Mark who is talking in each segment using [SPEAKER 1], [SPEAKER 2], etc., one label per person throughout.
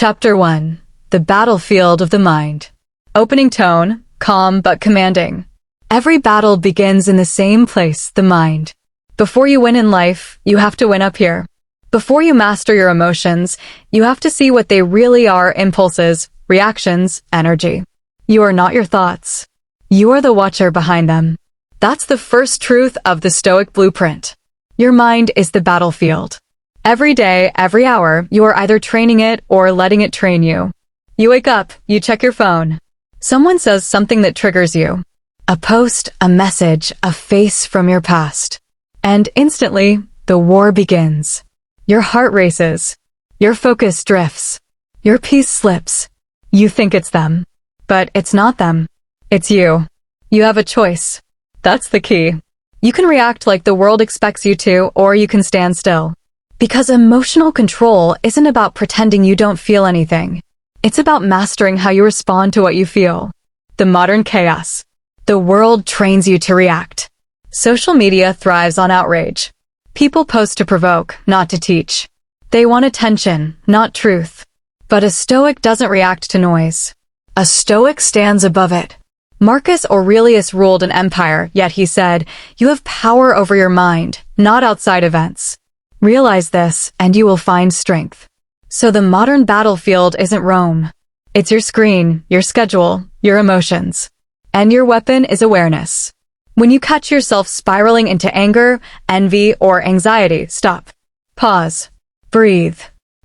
[SPEAKER 1] Chapter 1. The Battlefield of the Mind. Opening tone, calm but commanding. Every battle begins in the same place, the mind. Before you win in life, you have to win up here. Before you master your emotions, you have to see what they really are: impulses, reactions, energy. You are not your thoughts. You are the watcher behind them. That's the first truth of the Stoic Blueprint. Your mind is the battlefield. Every day, every hour, you are either training it or letting it train you. You wake up, you check your phone. Someone says something that triggers you. A post, a message, a face from your past. And instantly, the war begins. Your heart races. Your focus drifts. Your peace slips. You think it's them. But it's not them. It's you. You have a choice. That's the key. You can react like the world expects you to, or you can stand still. Because emotional control isn't about pretending you don't feel anything. It's about mastering how you respond to what you feel. The modern chaos. The world trains you to react. Social media thrives on outrage. People post to provoke, not to teach. They want attention, not truth. But a Stoic doesn't react to noise. A Stoic stands above it. Marcus Aurelius ruled an empire, yet he said, "You have power over your mind, not outside events." Realize this, and you will find strength. So the modern battlefield isn't Rome. It's your screen, your schedule, your emotions. And your weapon is awareness. When you catch yourself spiraling into anger, envy, or anxiety, stop. Pause. Breathe.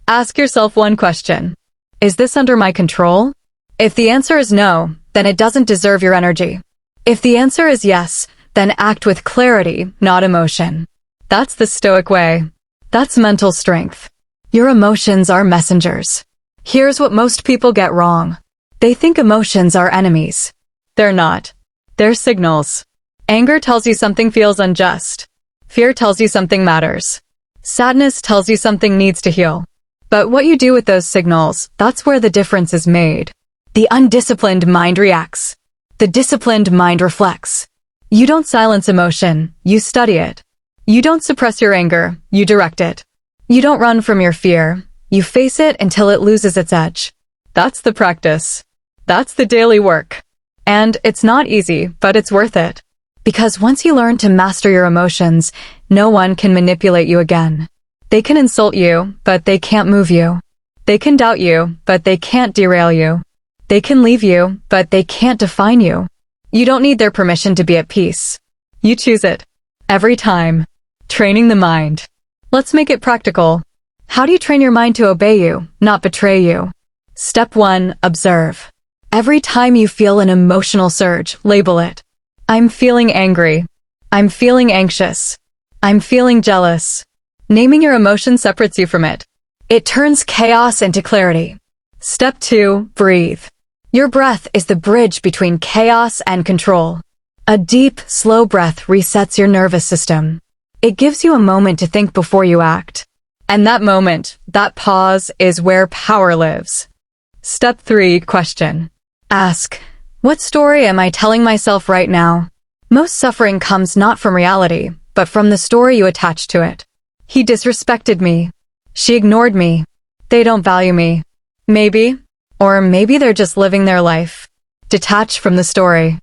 [SPEAKER 1] Ask yourself one question. Is this under my control? If the answer is no, then it doesn't deserve your energy. If the answer is yes, then act with clarity, not emotion. That's the Stoic way. That's mental strength. Your emotions are messengers. Here's what most people get wrong. They think emotions are enemies. They're not. They're signals. Anger tells you something feels unjust. Fear tells you something matters. Sadness tells you something needs to heal. But what you do with those signals, that's where the difference is made. The undisciplined mind reacts. The disciplined mind reflects. You don't silence emotion, you study it. You don't suppress your anger, you direct it. You don't run from your fear, you face it until it loses its edge. That's the practice. That's the daily work. And it's not easy, but it's worth it. Because once you learn to master your emotions, no one can manipulate you again. They can insult you, but they can't move you. They can doubt you, but they can't derail you. They can leave you, but they can't define you. You don't need their permission to be at peace. You choose it. Every time. Training the mind. Let's make it practical. How do you train your mind to obey you, not betray you? Step 1. Observe. Every time you feel an emotional surge, label it. I'm feeling angry. I'm feeling anxious. I'm feeling jealous. Naming your emotion separates you from it. It turns chaos into clarity. Step 2. Breathe. Your breath is the bridge between chaos and control. A deep, slow breath resets your nervous system. It gives you a moment to think before you act. And that moment, that pause, is where power lives. Step 3. Question. Ask, what story am I telling myself right now? Most suffering comes not from reality, but from the story you attach to it. He disrespected me. She ignored me. They don't value me. Maybe. Or maybe they're just living their life. Detach from the story.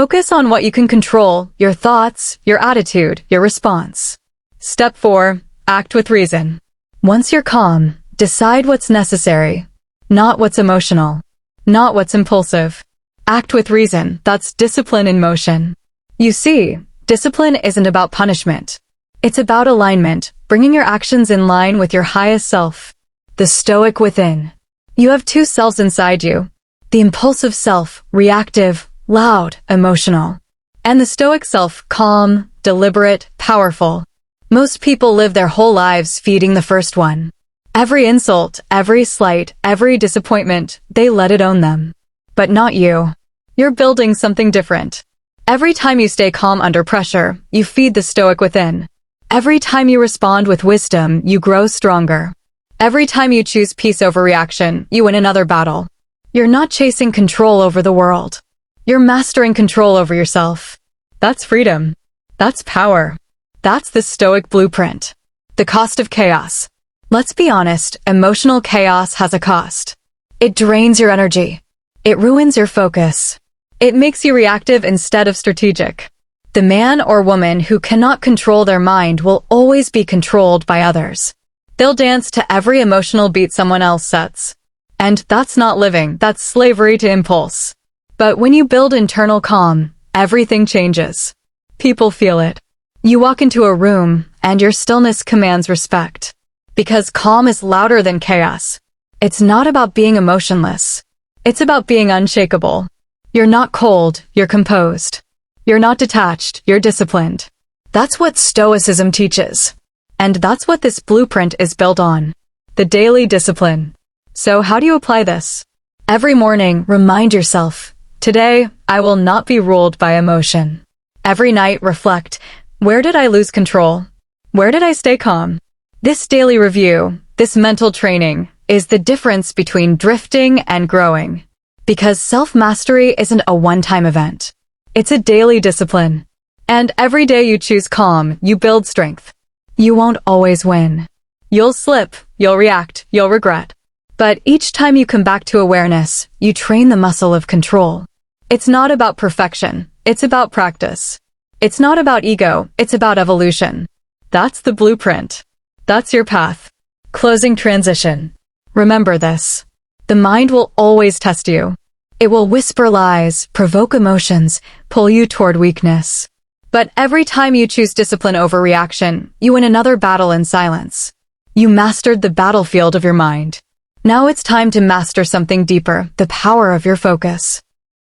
[SPEAKER 1] Focus on what you can control, your thoughts, your attitude, your response. Step 4. Act with reason. Once you're calm, decide what's necessary, not what's emotional, not what's impulsive. Act with reason, that's discipline in motion. You see, discipline isn't about punishment. It's about alignment, bringing your actions in line with your highest self. The Stoic within. You have two selves inside you. The impulsive self, reactive, loud, emotional. And the Stoic self, calm, deliberate, powerful. Most people live their whole lives feeding the first one. Every insult, every slight, every disappointment, they let it own them. But not you. You're building something different. Every time you stay calm under pressure, you feed the Stoic within. Every time you respond with wisdom, you grow stronger. Every time you choose peace over reaction, you win another battle. You're not chasing control over the world. You're mastering control over yourself. That's freedom. That's power. That's the Stoic Blueprint. The cost of chaos. Let's be honest, emotional chaos has a cost. It drains your energy. It ruins your focus. It makes you reactive instead of strategic. The man or woman who cannot control their mind will always be controlled by others. They'll dance to every emotional beat someone else sets. And that's not living, that's slavery to impulse. But when you build internal calm, everything changes. People feel it. You walk into a room, and your stillness commands respect. Because calm is louder than chaos. It's not about being emotionless. It's about being unshakable. You're not cold, you're composed. You're not detached, you're disciplined. That's what Stoicism teaches. And that's what this blueprint is built on. The daily discipline. So how do you apply this? Every morning, remind yourself, today, I will not be ruled by emotion. Every night, reflect, where did I lose control? Where did I stay calm? This daily review, this mental training, is the difference between drifting and growing. Because self-mastery isn't a one-time event. It's a daily discipline. And every day you choose calm, you build strength. You won't always win. You'll slip, you'll react, you'll regret. But each time you come back to awareness, you train the muscle of control. It's not about perfection, it's about practice. It's not about ego, it's about evolution. That's the blueprint. That's your path. Closing transition. Remember this. The mind will always test you. It will whisper lies, provoke emotions, pull you toward weakness. But every time you choose discipline over reaction, you win another battle in silence. You mastered the battlefield of your mind. Now it's time to master something deeper, the power of your focus.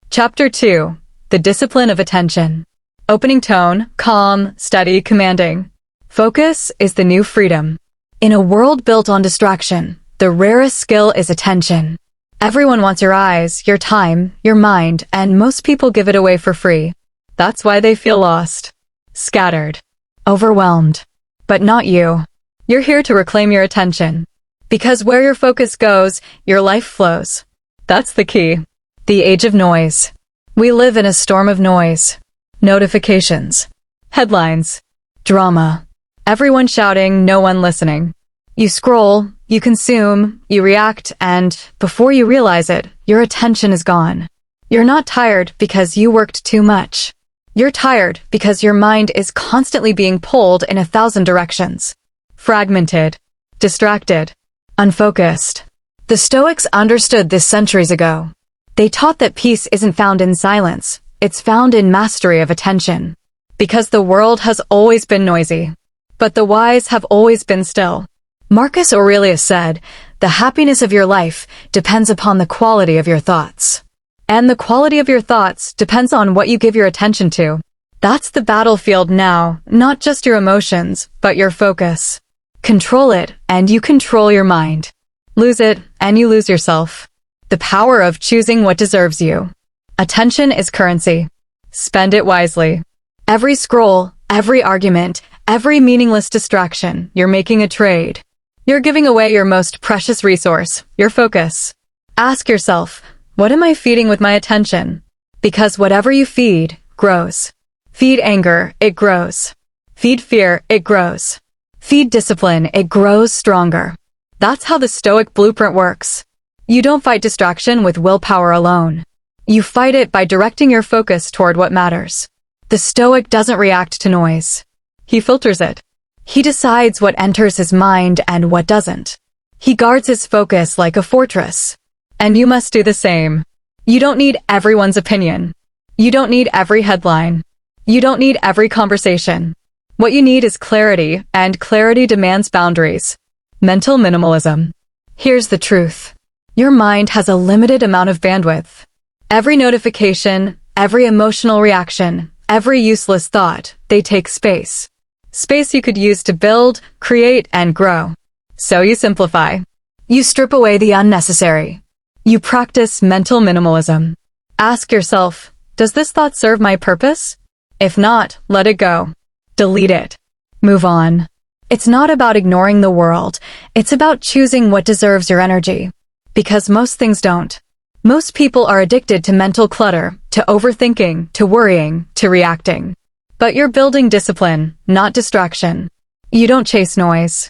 [SPEAKER 1] Chapter 2. The Discipline of Attention. Opening tone, calm, steady, commanding. Focus is the new freedom. In a world built on distraction, the rarest skill is attention. Everyone wants your eyes, your time, your mind, and most people give it away for free. That's why they feel lost, scattered, overwhelmed. But not you. You're here to reclaim your attention. Because where your focus goes, your life flows. That's the key. The age of noise. We live in a storm of noise. Notifications. Headlines. Drama. Everyone shouting, no one listening. You scroll, you consume, you react, and before you realize it, your attention is gone. You're not tired because you worked too much. You're tired because your mind is constantly being pulled in 1,000 directions. Fragmented. Distracted. Unfocused. The Stoics understood this centuries ago. They taught that peace isn't found in silence, it's found in mastery of attention. Because the world has always been noisy. But the wise have always been still. Marcus Aurelius said, "The happiness of your life depends upon the quality of your thoughts. And the quality of your thoughts depends on what you give your attention to." That's the battlefield now, not just your emotions, but your focus. Control it, and you control your mind. Lose it, and you lose yourself. The power of choosing what deserves you. Attention is currency. Spend it wisely. Every scroll, every argument, every meaningless distraction, you're making a trade. You're giving away your most precious resource, your focus. Ask yourself, what am I feeding with my attention? Because whatever you feed, grows. Feed anger, it grows. Feed fear, it grows. Feed discipline, it grows stronger. That's how the Stoic Blueprint works. You don't fight distraction with willpower alone. You fight it by directing your focus toward what matters. The Stoic doesn't react to noise. He filters it. He decides what enters his mind and what doesn't. He guards his focus like a fortress. And you must do the same. You don't need everyone's opinion. You don't need every headline. You don't need every conversation. What you need is clarity, and clarity demands boundaries. Mental minimalism. Here's the truth. Your mind has a limited amount of bandwidth. Every notification, every emotional reaction, every useless thought, they take space. Space you could use to build, create, and grow. So you simplify. You strip away the unnecessary. You practice mental minimalism. Ask yourself, does this thought serve my purpose? If not, let it go. Delete it. Move on. It's not about ignoring the world. It's about choosing what deserves your energy. Because most things don't. Most people are addicted to mental clutter, to overthinking, to worrying, to reacting. But you're building discipline, not distraction. You don't chase noise.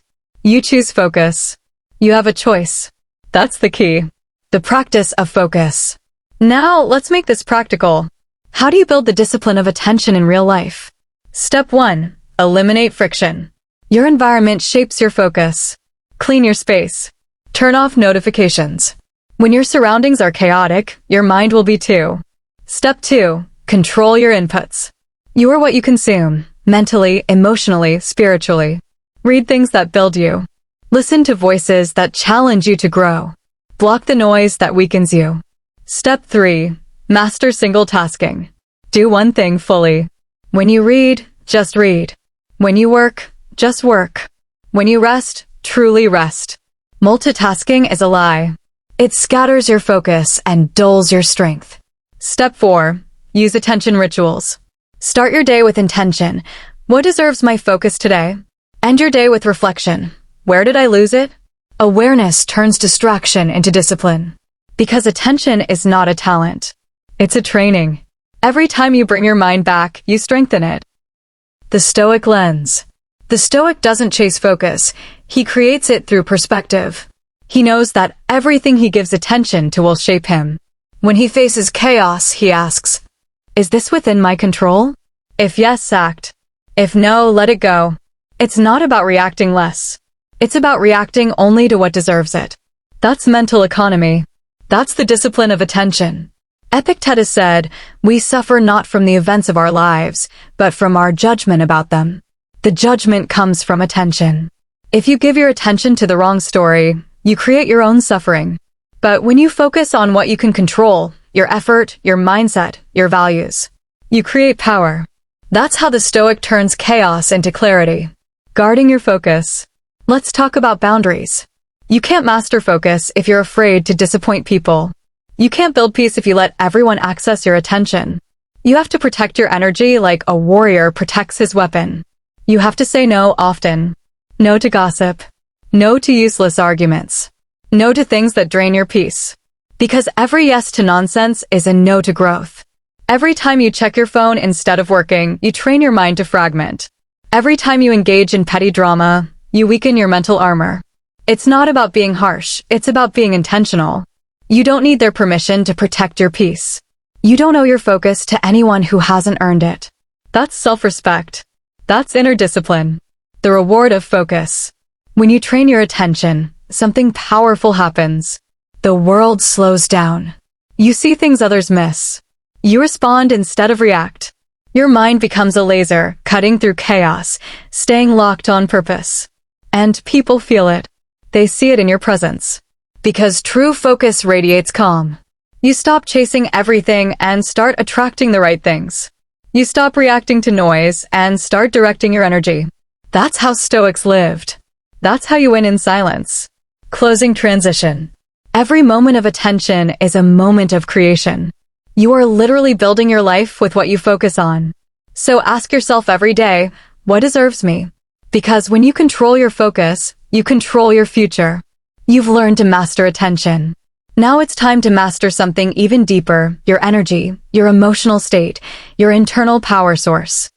[SPEAKER 1] You choose focus. You have a choice. That's the key. The practice of focus. Now, let's make this practical. How do you build the discipline of attention in real life? Step 1. Eliminate friction. Your environment shapes your focus. Clean your space. Turn off notifications. When your surroundings are chaotic, your mind will be too. Step 2. Control your inputs. You are what you consume, mentally, emotionally, spiritually. Read things that build you. Listen to voices that challenge you to grow. Block the noise that weakens you. Step 3. Master single tasking. Do one thing fully. When you read, just read. When you work, just work. When you rest, truly rest. Multitasking is a lie. It scatters your focus and dulls your strength. Step 4. Use attention rituals. Start your day with intention. What deserves my focus today? End your day with reflection. Where did I lose it? Awareness turns distraction into discipline. Because attention is not a talent. It's a training. Every time you bring your mind back, you strengthen it. The Stoic lens. The Stoic doesn't chase focus. He creates it through perspective. He knows that everything he gives attention to will shape him. When he faces chaos, he asks, "Is this within my control?" If yes, act. If no, let it go. It's not about reacting less. It's about reacting only to what deserves it. That's mental economy. That's the discipline of attention. Epictetus said, "We suffer not from the events of our lives, but from our judgment about them." The judgment comes from attention. If you give your attention to the wrong story, you create your own suffering. But when you focus on what you can control, your effort, your mindset, your values, you create power. That's how the Stoic turns chaos into clarity. Guarding your focus. Let's talk about boundaries. You can't master focus if you're afraid to disappoint people. You can't build peace if you let everyone access your attention. You have to protect your energy like a warrior protects his weapon. You have to say no often. No to gossip. No to useless arguments. No to things that drain your peace. Because every yes to nonsense is a no to growth. Every time you check your phone instead of working, you train your mind to fragment. Every time you engage in petty drama, you weaken your mental armor. It's not about being harsh, it's about being intentional. You don't need their permission to protect your peace. You don't owe your focus to anyone who hasn't earned it. That's self-respect. That's inner discipline. The reward of focus. When you train your attention, something powerful happens. The world slows down. You see things others miss. You respond instead of react. Your mind becomes a laser, cutting through chaos, staying locked on purpose. And people feel it. They see it in your presence. Because true focus radiates calm. You stop chasing everything and start attracting the right things. You stop reacting to noise and start directing your energy. That's how Stoics lived. That's how you win in silence. Closing transition. Every moment of attention is a moment of creation. You are literally building your life with what you focus on. So ask yourself every day, what deserves me? Because when you control your focus, you control your future. You've learned to master attention. Now it's time to master something even deeper, your energy, your emotional state, your internal power source.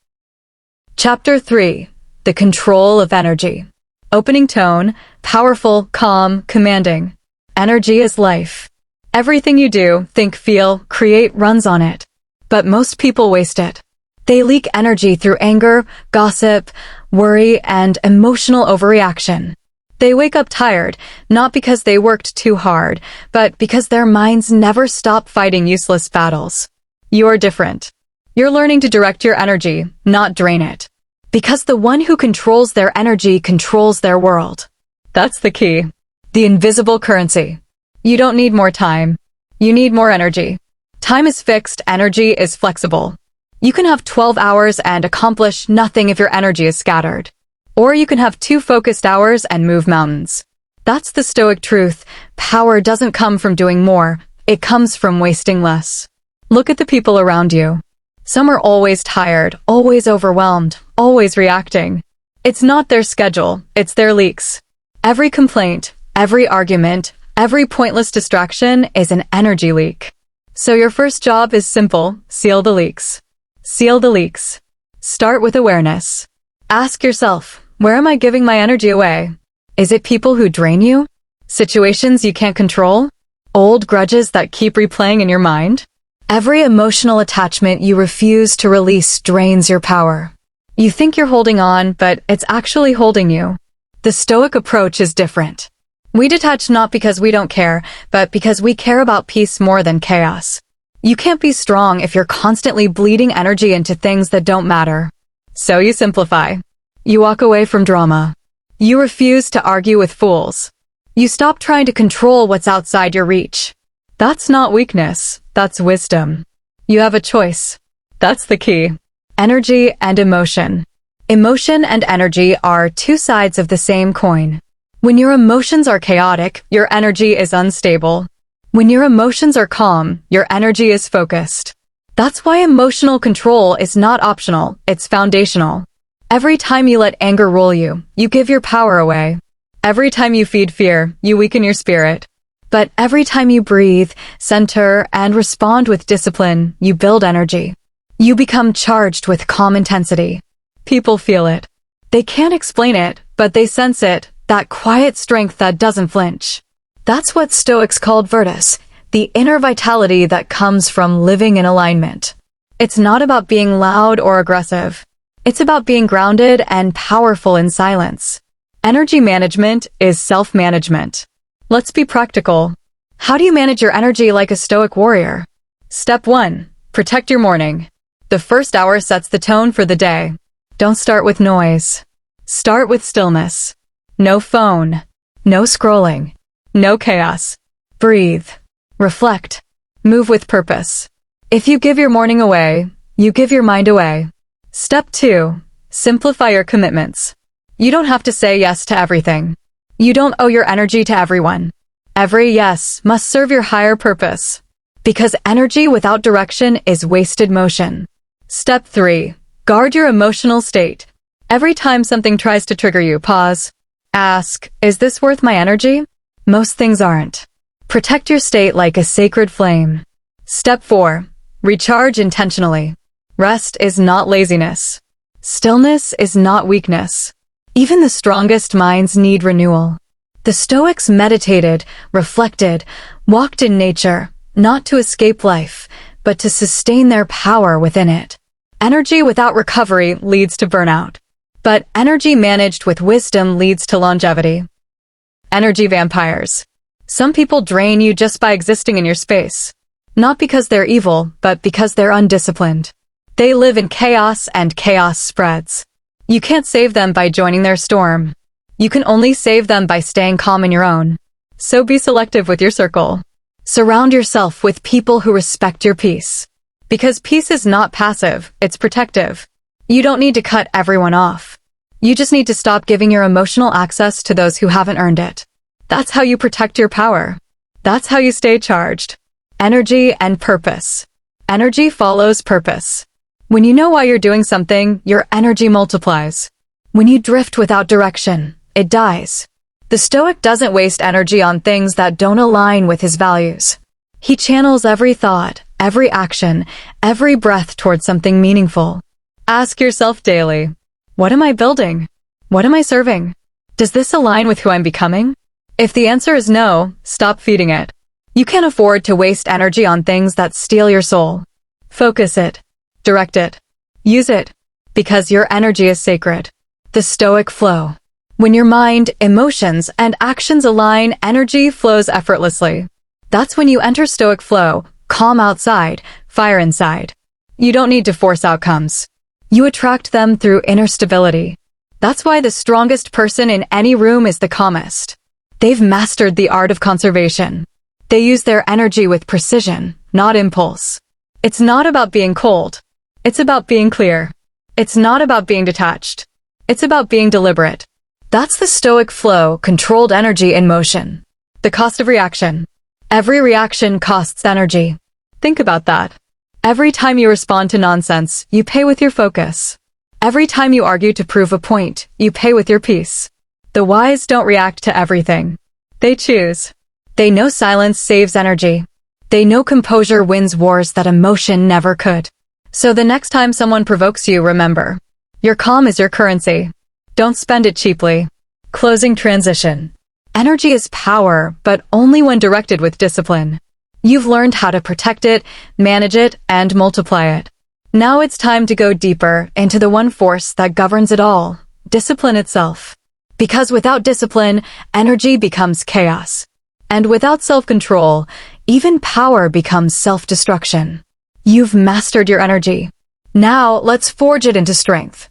[SPEAKER 1] Chapter 3. The Control of Energy. Opening tone, powerful, calm, commanding. Energy is life. Everything you do, think, feel, create runs on it. But most people waste it. They leak energy through anger, gossip, worry, and emotional overreaction. They wake up tired, not because they worked too hard, but because their minds never stop fighting useless battles. You're different. You're learning to direct your energy, not drain it. Because the one who controls their energy controls their world. That's the key. The invisible currency. You don't need more time. You need more energy. Time is fixed, energy is flexible. You can have 12 hours and accomplish nothing if your energy is scattered. Or you can have 2 focused hours and move mountains. That's the Stoic truth. Power doesn't come from doing more. It comes from wasting less. Look at the people around you. Some are always tired, always overwhelmed, always reacting. It's not their schedule, it's their leaks. Every complaint, every argument, every pointless distraction is an energy leak. So your first job is simple: seal the leaks. Seal the leaks. Start with awareness. Ask yourself, where am I giving my energy away? Is it people who drain you? Situations you can't control? Old grudges that keep replaying in your mind? Every emotional attachment you refuse to release drains your power. You think you're holding on, but it's actually holding you. The Stoic approach is different. We detach not because we don't care, but because we care about peace more than chaos. You can't be strong if you're constantly bleeding energy into things that don't matter. So you simplify. You walk away from drama. You refuse to argue with fools. You stop trying to control what's outside your reach. That's not weakness, that's wisdom. You have a choice. That's the key. Energy and emotion. Emotion and energy are two sides of the same coin. When your emotions are chaotic, your energy is unstable. When your emotions are calm, your energy is focused. That's why emotional control is not optional, it's foundational. Every time you let anger rule you, you give your power away. Every time you feed fear, you weaken your spirit. But every time you breathe, center, and respond with discipline, you build energy. You become charged with calm intensity. People feel it. They can't explain it, but they sense it, that quiet strength that doesn't flinch. That's what Stoics called virtus, the inner vitality that comes from living in alignment. It's not about being loud or aggressive. It's about being grounded and powerful in silence. Energy management is self-management. Let's be practical. How do you manage your energy like a Stoic warrior? Step 1. Protect your morning. The first hour sets the tone for the day. Don't start with noise. Start with stillness. No phone. No scrolling. No chaos. Breathe. Reflect. Move with purpose. If you give your morning away, you give your mind away. Step 2. Simplify your commitments. You don't have to say yes to everything. You don't owe your energy to everyone. Every yes must serve your higher purpose. Because energy without direction is wasted motion. Step 3. Guard your emotional state. Every time something tries to trigger you, pause. Ask, is this worth my energy? Most things aren't. Protect your state like a sacred flame. Step 4. Recharge intentionally. Rest is not laziness. Stillness is not weakness. Even the strongest minds need renewal. The Stoics meditated, reflected, walked in nature, not to escape life, but to sustain their power within it. Energy without recovery leads to burnout. But energy managed with wisdom leads to longevity. Energy vampires. Some people drain you just by existing in your space. Not because they're evil, but because they're undisciplined. They live in chaos and chaos spreads. You can't save them by joining their storm. You can only save them by staying calm in your own. So be selective with your circle. Surround yourself with people who respect your peace. Because peace is not passive, it's protective. You don't need to cut everyone off. You just need to stop giving your emotional access to those who haven't earned it. That's how you protect your power. That's how you stay charged. Energy and purpose. Energy follows purpose. When you know why you're doing something, your energy multiplies. When you drift without direction, it dies. The Stoic doesn't waste energy on things that don't align with his values. He channels every thought, every action, every breath towards something meaningful. Ask yourself daily, what am I building? What am I serving? Does this align with who I'm becoming? If the answer is no, stop feeding it. You can't afford to waste energy on things that steal your soul. Focus it. Direct it. Use it. Because your energy is sacred. The Stoic flow. When your mind, emotions, and actions align, energy flows effortlessly. That's when you enter Stoic flow, calm outside, fire inside. You don't need to force outcomes. You attract them through inner stability. That's why the strongest person in any room is the calmest. They've mastered the art of conservation. They use their energy with precision, not impulse. It's not about being cold. It's about being clear. It's not about being detached. It's about being deliberate. That's the Stoic flow, controlled energy in motion. The cost of reaction. Every reaction costs energy. Think about that. Every time you respond to nonsense, you pay with your focus. Every time you argue to prove a point, you pay with your peace. The wise don't react to everything. They choose. They know silence saves energy. They know composure wins wars that emotion never could. So the next time someone provokes you, remember, your calm is your currency. Don't spend it cheaply. Closing transition. Energy is power, but only when directed with discipline. You've learned how to protect it, manage it, and multiply it. Now it's time to go deeper into the one force that governs it all, discipline itself. Because without discipline, energy becomes chaos. And without self-control, even power becomes self-destruction. You've mastered your energy. Now let's forge it into strength.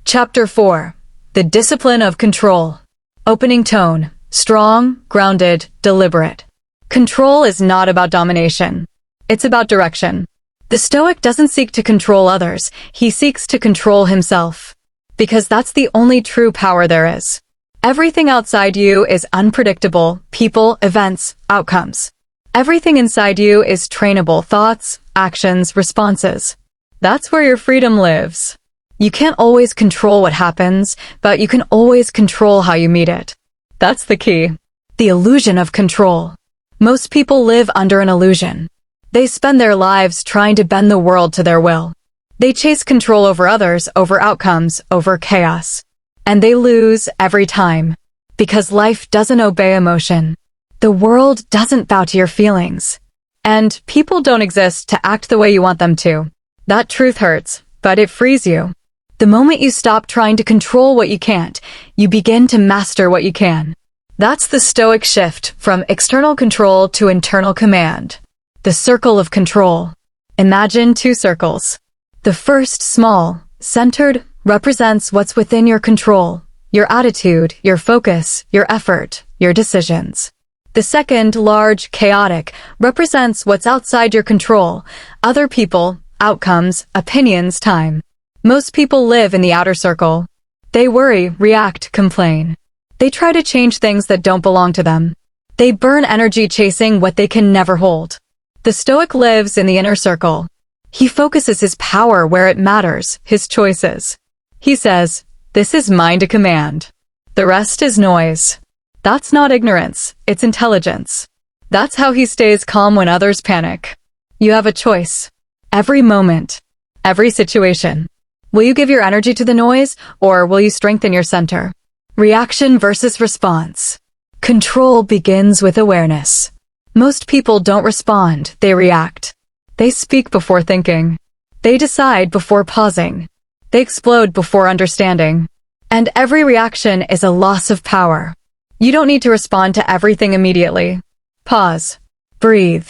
[SPEAKER 1] Chapter 4. The Discipline of Control. Opening tone. Strong, grounded, deliberate. Control is not about domination. It's about direction. The Stoic doesn't seek to control others, he seeks to control himself. Because that's the only true power there is. Everything outside you is unpredictable, people, events, outcomes. Everything inside you is trainable, thoughts, actions, responses. That's where your freedom lives. You can't always control what happens, but you can always control how you meet it. That's the key. The illusion of control. Most people live under an illusion. They spend their lives trying to bend the world to their will. They chase control over others, over outcomes, over chaos. And they lose every time. Because life doesn't obey emotion. The world doesn't bow to your feelings. And people don't exist to act the way you want them to. That truth hurts, but it frees you. The moment you stop trying to control what you can't, you begin to master what you can. That's the Stoic shift from external control to internal command. The circle of control. Imagine two circles. The first, small, centered, represents what's within your control, your attitude, your focus, your effort, your decisions. The second, large, chaotic, represents what's outside your control, other people, outcomes, opinions, time. Most people live in the outer circle. They worry, react, complain. They try to change things that don't belong to them. They burn energy chasing what they can never hold. The Stoic lives in the inner circle. He focuses his power where it matters, his choices. He says, "This is mine to command. The rest is noise." That's not ignorance, it's intelligence. That's how he stays calm when others panic. You have a choice. Every moment. Every situation. Will you give your energy to the noise, or will you strengthen your center? Reaction versus response. Control begins with awareness. Most people don't respond, they react. They speak before thinking. They decide before pausing. They explode before understanding. And every reaction is a loss of power. You don't need to respond to everything immediately. Pause. Breathe.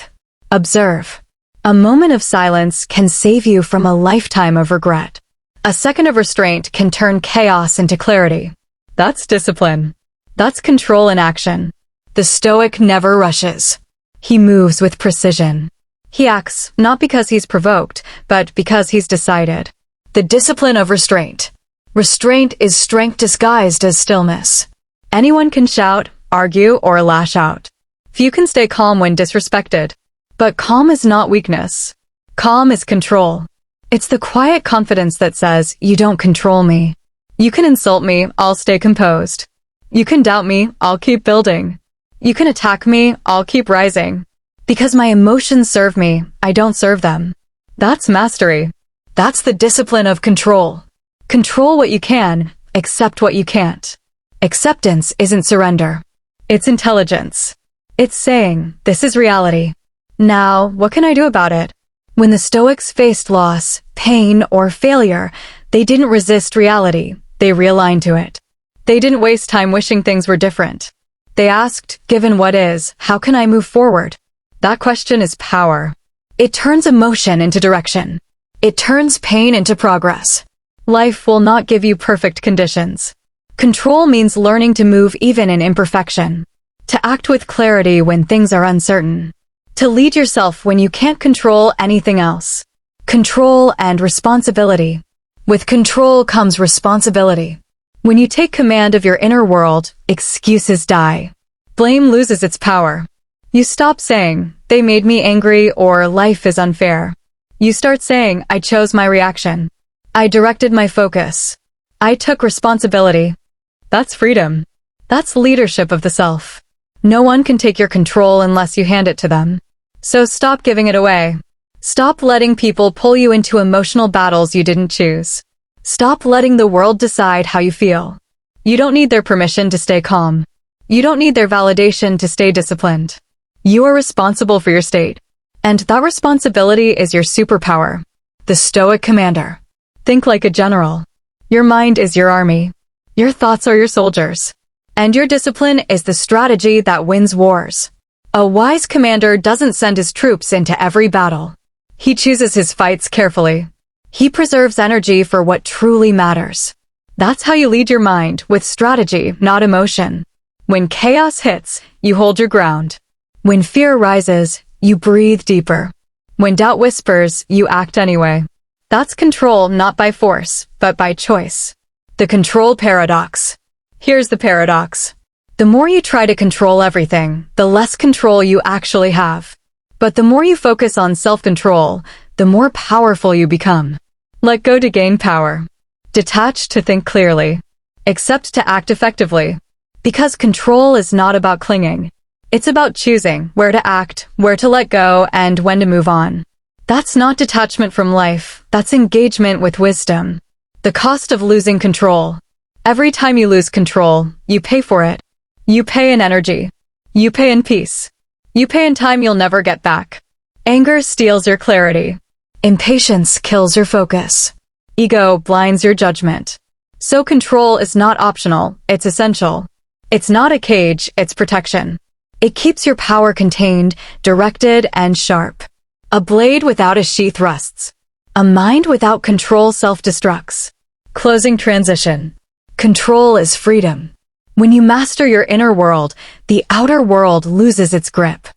[SPEAKER 1] Observe. A moment of silence can save you from a lifetime of regret. A second of restraint can turn chaos into clarity. That's discipline. That's control in action. The Stoic never rushes. He moves with precision. He acts not because he's provoked, but because he's decided. The discipline of restraint. Restraint is strength disguised as stillness. Anyone can shout, argue, or lash out. Few can stay calm when disrespected. But calm is not weakness. Calm is control. It's the quiet confidence that says, "You don't control me. You can insult me, I'll stay composed. You can doubt me, I'll keep building. You can attack me, I'll keep rising. Because my emotions serve me, I don't serve them." That's mastery. That's the discipline of control. Control what you can, accept what you can't. Acceptance isn't surrender. It's intelligence. It's saying, "This is reality. Now, what can I do about it?" When the Stoics faced loss, pain, or failure, they didn't resist reality, they realigned to it. They didn't waste time wishing things were different. They asked, "Given what is, how can I move forward?" That question is power. It turns emotion into direction. It turns pain into progress. Life will not give you perfect conditions. Control means learning to move even in imperfection. To act with clarity when things are uncertain. To lead yourself when you can't control anything else. Control and responsibility. With control comes responsibility. When you take command of your inner world, excuses die. Blame loses its power. You stop saying, "They made me angry," or "Life is unfair." You start saying, "I chose my reaction. I directed my focus. I took responsibility." That's freedom. That's leadership of the self. No one can take your control unless you hand it to them. So stop giving it away. Stop letting people pull you into emotional battles you didn't choose. Stop letting the world decide how you feel. You don't need their permission to stay calm. You don't need their validation to stay disciplined. You are responsible for your state. And that responsibility is your superpower. The Stoic commander. Think like a general. Your mind is your army. Your thoughts are your soldiers. And your discipline is the strategy that wins wars. A wise commander doesn't send his troops into every battle. He chooses his fights carefully. He preserves energy for what truly matters. That's how you lead your mind, with strategy, not emotion. When chaos hits, you hold your ground. When fear rises, you breathe deeper. When doubt whispers, you act anyway. That's control not by force, but by choice. The control paradox. Here's the paradox. The more you try to control everything, the less control you actually have. But the more you focus on self-control, the more powerful you become. Let go to gain power. Detach to think clearly. Accept to act effectively. Because control is not about clinging. It's about choosing where to act, where to let go, and when to move on. That's not detachment from life, that's engagement with wisdom. The cost of losing control. Every time you lose control, you pay for it. You pay in energy. You pay in peace. You pay in time you'll never get back. Anger steals your clarity. Impatience kills your focus. Ego blinds your judgment. So control is not optional, it's essential. It's not a cage, it's protection. It keeps your power contained, directed, and sharp. A blade without a sheath rusts. A mind without control self-destructs. Closing transition. Control is freedom. When you master your inner world, the outer world loses its grip.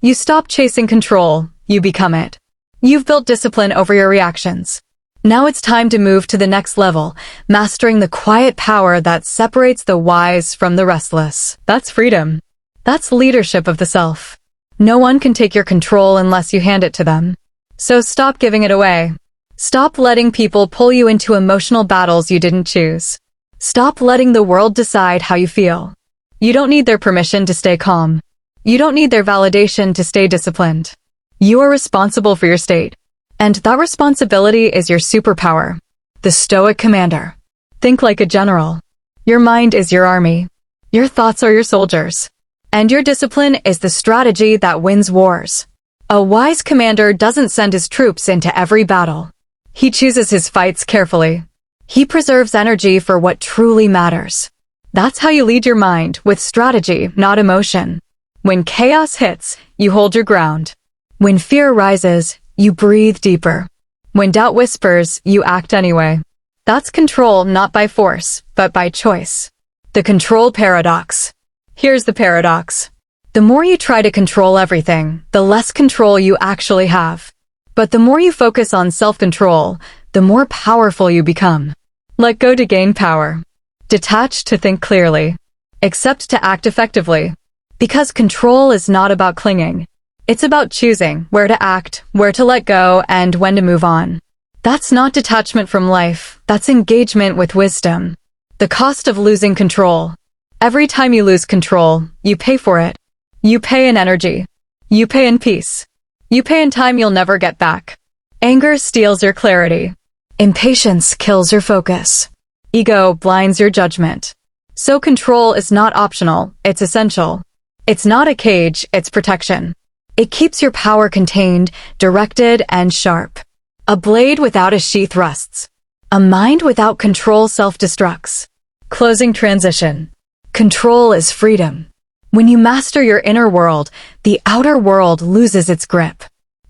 [SPEAKER 1] You stop chasing control, you become it. You've built discipline over your reactions. Now it's time to move to the next level, mastering the quiet power that separates the wise from the restless. That's freedom. That's leadership of the self. No one can take your control unless you hand it to them. So stop giving it away. Stop letting people pull you into emotional battles you didn't choose. Stop letting the world decide how you feel. You don't need their permission to stay calm. You don't need their validation to stay disciplined. You are responsible for your state. And that responsibility is your superpower. The Stoic commander. Think like a general. Your mind is your army. Your thoughts are your soldiers. And your discipline is the strategy that wins wars. A wise commander doesn't send his troops into every battle. He chooses his fights carefully. He preserves energy for what truly matters. That's how you lead your mind, with strategy, not emotion. When chaos hits, you hold your ground. When fear rises, you breathe deeper. When doubt whispers, you act anyway. That's control not by force, but by choice. The control paradox. Here's the paradox. The more you try to control everything, the less control you actually have. But the more you focus on self-control, the more powerful you become. Let go to gain power. Detach to think clearly. Accept to act effectively. Because control is not about clinging. It's about choosing where to act, where to let go, and when to move on. That's not detachment from life, that's engagement with wisdom. The cost of losing control. Every time you lose control, you pay for it. You pay in energy. You pay in peace. You pay in time you'll never get back. Anger steals your clarity. Impatience kills your focus. Ego blinds your judgment. So control is not optional, it's essential. It's not a cage, it's protection. It keeps your power contained, directed, and sharp. A blade without a sheath rusts. A mind without control self-destructs. Closing transition. Control is freedom. When you master your inner world, the outer world loses its grip.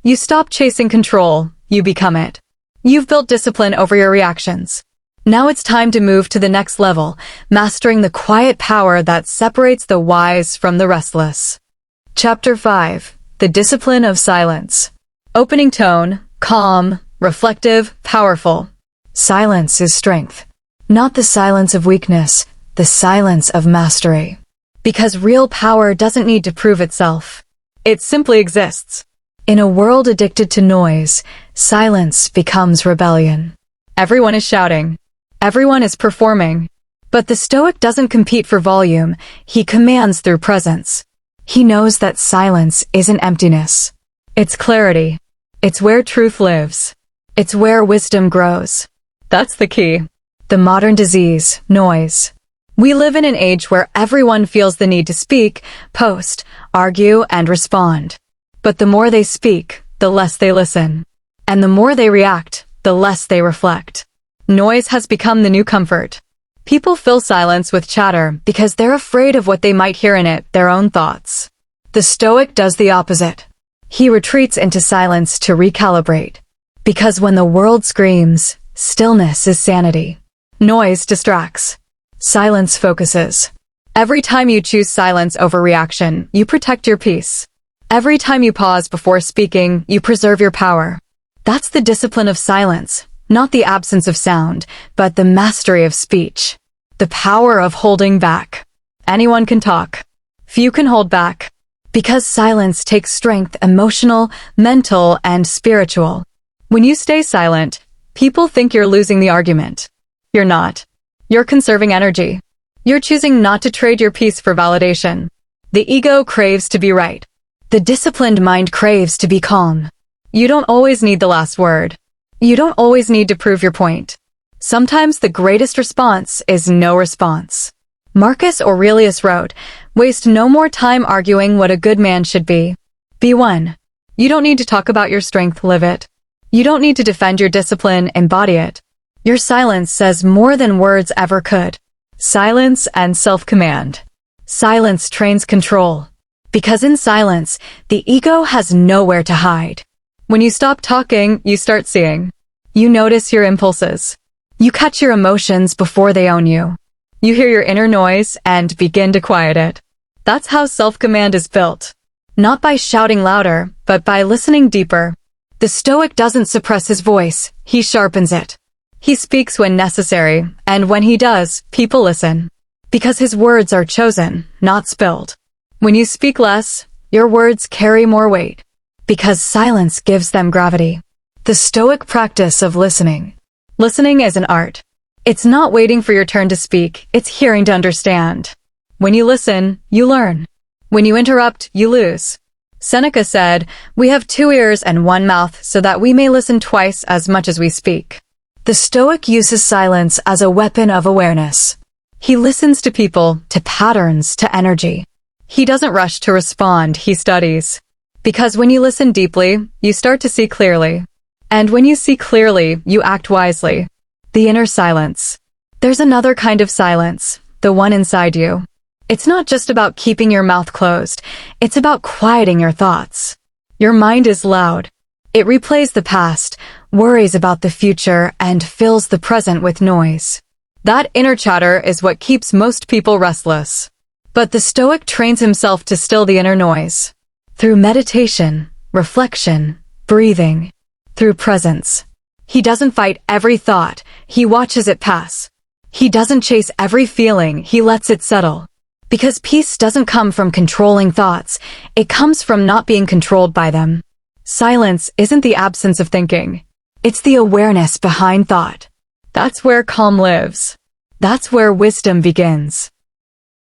[SPEAKER 1] You stop chasing control, you become it. You've built discipline over your reactions. Now it's time to move to the next level, mastering the quiet power that separates the wise from the restless. Chapter 5. The Discipline of Silence. Opening tone, calm, reflective, powerful. Silence is strength. Not the silence of weakness, the silence of mastery. Because real power doesn't need to prove itself. It simply exists. In a world addicted to noise, silence becomes rebellion. Everyone is shouting. Everyone is performing. But the Stoic doesn't compete for volume, he commands through presence. He knows that silence isn't emptiness. It's clarity. It's where truth lives. It's where wisdom grows. That's the key. The modern disease, noise. We live in an age where everyone feels the need to speak, post, argue, and respond. But the more they speak, the less they listen. And the more they react, the less they reflect. Noise has become the new comfort. People fill silence with chatter because they're afraid of what they might hear in it, their own thoughts. The Stoic does the opposite. He retreats into silence to recalibrate. Because when the world screams, stillness is sanity. Noise distracts. Silence focuses. Every time you choose silence over reaction, you protect your peace. Every time you pause before speaking, you preserve your power. That's the discipline of silence, not the absence of sound, but the mastery of speech. The power of holding back. Anyone can talk. Few can hold back. Because silence takes strength, emotional, mental, and spiritual. When you stay silent, people think you're losing the argument. You're not. You're conserving energy. You're choosing not to trade your peace for validation. The ego craves to be right. The disciplined mind craves to be calm. You don't always need the last word. You don't always need to prove your point. Sometimes the greatest response is no response. Marcus Aurelius wrote, "Waste no more time arguing what a good man should be. Be one." You don't need to talk about your strength, live it. You don't need to defend your discipline, embody it. Your silence says more than words ever could. Silence and self-command. Silence trains control. Because in silence, the ego has nowhere to hide. When you stop talking, you start seeing. You notice your impulses. You catch your emotions before they own you. You hear your inner noise and begin to quiet it. That's how self-command is built. Not by shouting louder, but by listening deeper. The Stoic doesn't suppress his voice, he sharpens it. He speaks when necessary, and when he does, people listen. Because his words are chosen, not spilled. When you speak less, your words carry more weight. Because silence gives them gravity. The Stoic practice of listening. Listening is an art. It's not waiting for your turn to speak, it's hearing to understand. When you listen, you learn. When you interrupt, you lose. Seneca said, "We have 2 ears and 1 mouth so that we may listen twice as much as we speak." The Stoic uses silence as a weapon of awareness. He listens to people, to patterns, to energy. He doesn't rush to respond, he studies. Because when you listen deeply, you start to see clearly. And when you see clearly, you act wisely. The inner silence. There's another kind of silence, the one inside you. It's not just about keeping your mouth closed, it's about quieting your thoughts. Your mind is loud. It replays the past, worries about the future, and fills the present with noise. That inner chatter is what keeps most people restless. But the Stoic trains himself to still the inner noise. Through meditation, reflection, breathing, through presence. He doesn't fight every thought, he watches it pass. He doesn't chase every feeling, he lets it settle. Because peace doesn't come from controlling thoughts, it comes from not being controlled by them. Silence isn't the absence of thinking. It's the awareness behind thought. That's where calm lives. That's where wisdom begins.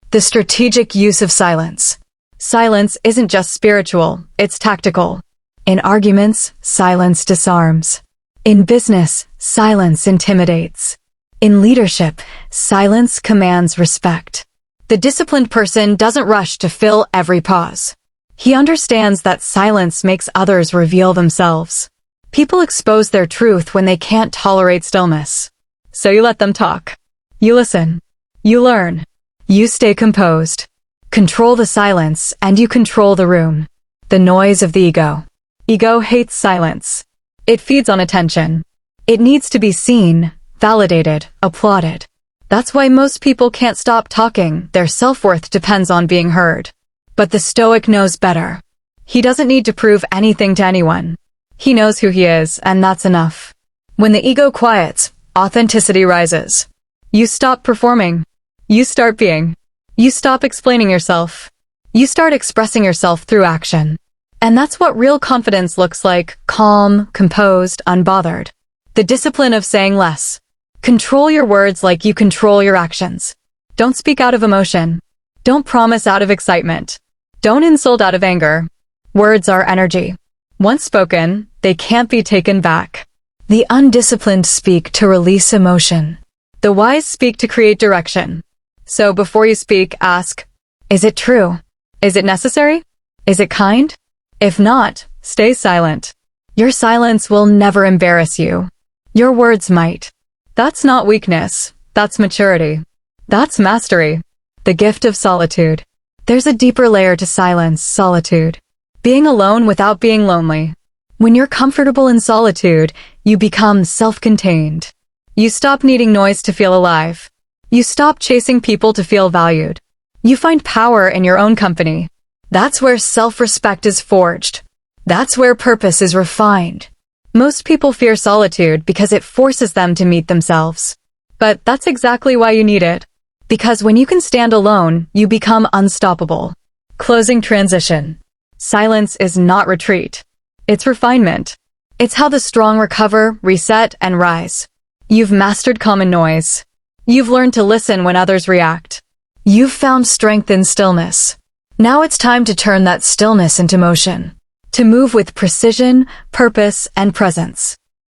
[SPEAKER 1] The strategic use of silence. Silence isn't just spiritual, it's tactical. In arguments, silence disarms. In business, silence intimidates. In leadership, silence commands respect. The disciplined person doesn't rush to fill every pause. He understands that silence makes others reveal themselves. People expose their truth when they can't tolerate stillness. So you let them talk. You listen. You learn. You stay composed. Control the silence, and you control the room. The noise of the ego. Ego hates silence. It feeds on attention. It needs to be seen, validated, applauded. That's why most people can't stop talking, their self-worth depends on being heard. But the Stoic knows better. He doesn't need to prove anything to anyone. He knows who he is, and that's enough. When the ego quiets, authenticity rises. You stop performing. You start being. You stop explaining yourself. You start expressing yourself through action. And that's what real confidence looks like, calm, composed, unbothered. The discipline of saying less. Control your words like you control your actions. Don't speak out of emotion. Don't promise out of excitement. Don't insult out of anger. Words are energy. Once spoken, they can't be taken back. The undisciplined speak to release emotion. The wise speak to create direction. So before you speak, ask, is it true? Is it necessary? Is it kind? If not, stay silent. Your silence will never embarrass you. Your words might. That's not weakness. That's maturity. That's mastery. The gift of solitude. There's a deeper layer to silence, solitude. Being alone without being lonely. When you're comfortable in solitude, you become self-contained. You stop needing noise to feel alive. You stop chasing people to feel valued. You find power in your own company. That's where self-respect is forged. That's where purpose is refined. Most people fear solitude because it forces them to meet themselves. But that's exactly why you need it. Because when you can stand alone, you become unstoppable. Closing transition. Silence is not retreat. It's refinement. It's how the strong recover, reset, and rise. You've mastered common noise. You've learned to listen when others react. You've found strength in stillness. Now it's time to turn that stillness into motion. To move with precision, purpose, and presence.